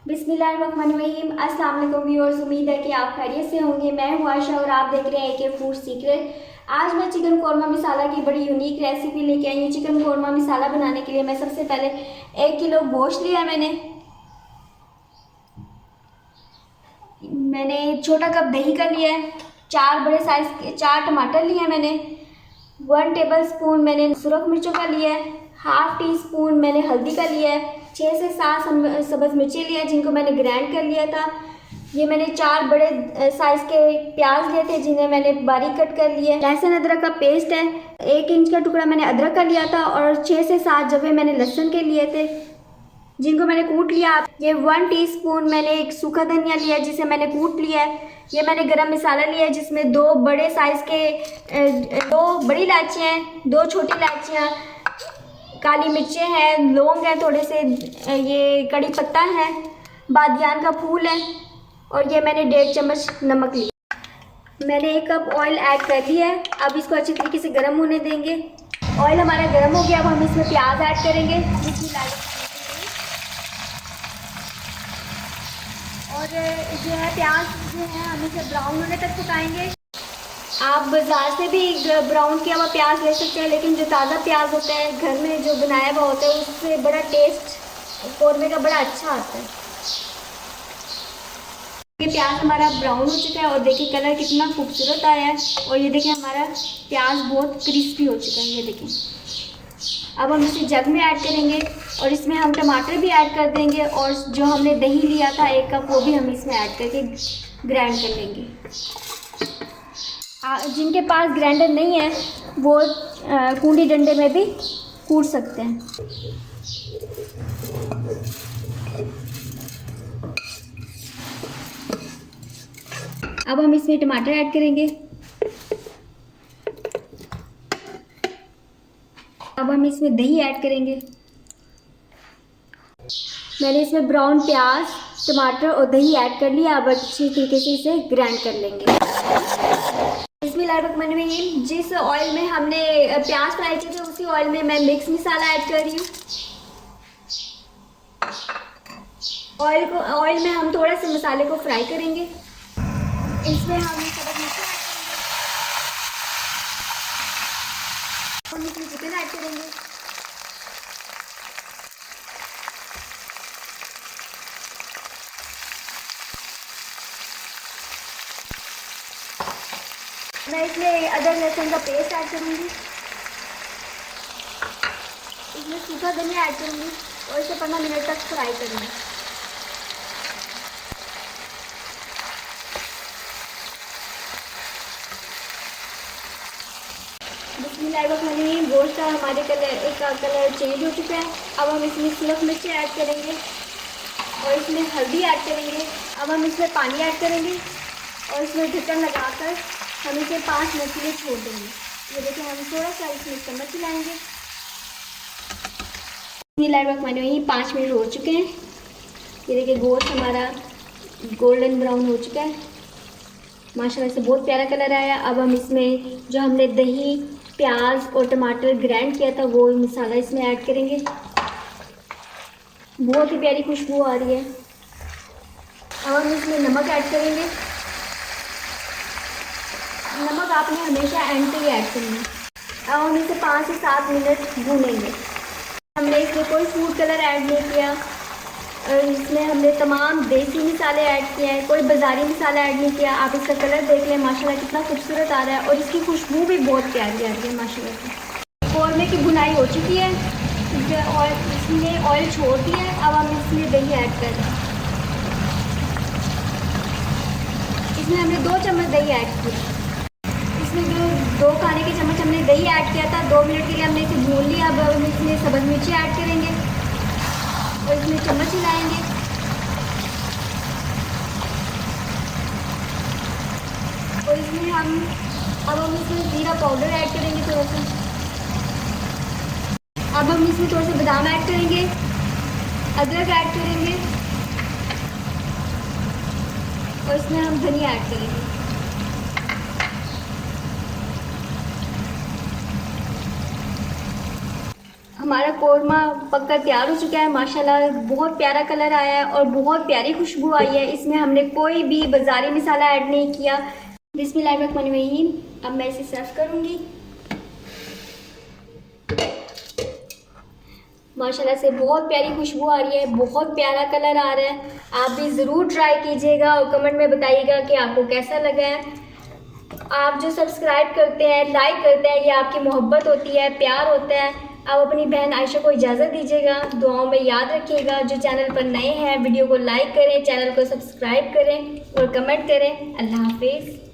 बिस्मिल्लाहिर्रहमानिर्रहीम। अस्सलाम वालेकुम व्यूअर्स, उम्मीद है कि आप खैरियत से होंगे। मैं हूं आशा और आप देख रहे हैं एके फूड सीक्रेट। आज मैं चिकन कौरमा मसाला की बड़ी यूनिक रेसिपी लेके आई हूँ। चिकन कौरमा मसाला बनाने के लिए मैं सबसे पहले 1 किलो गोश्त लिया। मैंने छोटा कप दही का लिया है। 4 बड़े साइज़ के 4 टमाटर लिए मैंने। 1 टेबल स्पून मैंने सुरख मिर्चों का लिया है। हाफ टी स्पून मैंने हल्दी का लिया है। 6 से 7 सब्ज़ मिर्ची लिया है जिनको मैंने ग्राइंड कर लिया था। ये मैंने 4 बड़े साइज़ के प्याज लिए थे जिन्हें मैंने बारीक कट कर लिया है। लहसुन अदरक का पेस्ट है। 1 इंच का टुकड़ा मैंने अदरक का लिया था और 6 से 7 जवे मैंने लहसुन के लिए थे जिनको मैंने कूट लिया। ये 1 टीस्पून मैंने एक सूखा धनिया लिया है जिसे मैंने कूट लिया है। ये मैंने गरम मसाला लिया है जिसमें 2 बड़े साइज़ के 2 बड़ी इलायचियाँ हैं, 2 छोटी इलायचियाँ, काली मिर्चें हैं, लौंग है थोड़े से, ये कड़ी पत्ता है, बादियान का फूल है और ये मैंने 1.5 चम्मच नमक लिया। मैंने 1 कप ऑयल ऐड कर लिया है। अब इसको अच्छी तरीके से गर्म होने देंगे। ऑयल हमारा गर्म हो गया। अब हम इसमें प्याज ऐड करेंगे और जो है प्याज जो है हम इसे ब्राउन होने तक पकाएंगे। आप बाज़ार से भी ब्राउन किया हुआ प्याज ले सकते हैं, लेकिन जो ताज़ा प्याज होता है घर में जो बनाया हुआ होता है उससे बड़ा टेस्ट कौरमे का बड़ा अच्छा आता है। ये प्याज हमारा ब्राउन हो चुका है और देखिए कलर कितना खूबसूरत आया है और ये देखिए हमारा प्याज बहुत क्रिस्पी हो चुका है। ये देखिए अब हम इसे जग में ऐड करेंगे और इसमें हम टमाटर भी ऐड कर देंगे और जो हमने दही लिया था 1 कप वो भी हम इसमें ऐड करके ग्राइंड कर लेंगे। जिनके पास ग्राइंडर नहीं है वो कूंडी डंडे में भी कूट सकते हैं। अब हम इसमें टमाटर ऐड करेंगे। अब हम इसमें दही ऐड करेंगे। मैंने इसमें ब्राउन प्याज, टमाटर और दही ऐड कर लिया। अब अच्छी तरीके से इसे ग्राइंड कर लेंगे। बिस्मिल्लाहिर्रहमानिर्रहीम। जिस ऑयल में हमने प्याज फ्राई किए थे उसी ऑयल में मैं मिक्स मसाला ऐड कर रही हूँ। ऑयल में हम थोड़ा से मसाले को फ्राई करेंगे। इसमें हम इसमें चिकन ऐड करेंगे। मैं इसमें अदरक लहसुन का पेस्ट ऐड करूँगी। इसमें सूखा धनिया ऐड करूँगी और इसे 15 मिनट तक फ्राई करूँगी। बिस्मिल्लाहिर्रहमानिर्रहीम। गोश्त का हमारे कलर चेंज हो चुका है। अब हम इसमें सुरख मिर्ची ऐड करेंगे और इसमें हल्दी ऐड करेंगे। अब हम इसमें पानी ऐड करेंगे और इसमें ढक्कन लगाकर हम इसे 5 मिनट के लिए छोड़ देंगे। ये देखिए हम थोड़ा सा इसमें चम्मच चलाएंगे। बिस्मिल्लाहिर्रहमानिर्रहीम। 5 मिनट हो चुके हैं। ये देखिए गोश्त हमारा गोल्डन ब्राउन हो चुका है। माशाल्लाह से बहुत प्यारा कलर आया। अब हम इसमें जो हमने दही, प्याज और टमाटर ग्राइंड किया था वो मसाला इसमें ऐड करेंगे। बहुत ही प्यारी खुशबू आ रही है। अब हम इसमें नमक ऐड करेंगे। नमक आपने हमेशा एंड पे ही ऐड करना है। अब हम इसे 5 से 7 मिनट भूनेंगे। हमने इसमें कोई फूड कलर ऐड नहीं किया और इसमें हमने तमाम देसी मसाले ऐड किए हैं, कोई बाज़ारी मसाला ऐड नहीं किया। आप इसका कलर देख लें, माशाल्लाह कितना खूबसूरत आ रहा है और इसकी खुशबू भी बहुत प्यारी आ रही है माशाल्लाह से। कौरमे की भुनाई हो चुकी है और इसने ऑयल छोड़ दिया है। अब हम इसमें दही ऐड कर रहे हैं। इसमें हमने 2 चम्मच दही ऐड की। इसमें जो 2 खाने के चम्मच हमने दही ऐड किया था, 2 मिनट के लिए हमने इसे भून लिया। अब हम इसमें सब्ज़ मिर्ची ऐड करेंगे और इसमें चम्मच हिलाएंगे। और इसमें अब हम इसमें जीरा पाउडर ऐड करेंगे थोड़ा सा। अब हम इसमें थोड़ा सा बादाम ऐड करेंगे, अदरक ऐड करेंगे और इसमें हम धनिया ऐड करेंगे। हमारा कोरमा पक्का तैयार हो चुका है। माशाल्लाह बहुत प्यारा कलर आया है और बहुत प्यारी खुशबू आई है। इसमें हमने कोई भी बाज़ारी मसाला ऐड नहीं किया। बिस्मिल्लाहिर्रहमानिर्रहीम। अब मैं इसे सर्व करूँगी। माशाल्लाह से बहुत प्यारी खुशबू आ रही है, बहुत प्यारा कलर आ रहा है। आप भी ज़रूर ट्राई कीजिएगा और कमेंट में बताइएगा कि आपको कैसा लगा है। आप जो सब्सक्राइब करते हैं, लाइक करते हैं, ये आपकी मोहब्बत होती है, प्यार होता है। आप अपनी बहन आयशा को इजाज़त दीजिएगा, दुआओं में याद रखिएगा। जो चैनल पर नए हैं वीडियो को लाइक करें, चैनल को सब्सक्राइब करें और कमेंट करें। अल्लाह हाफिज़।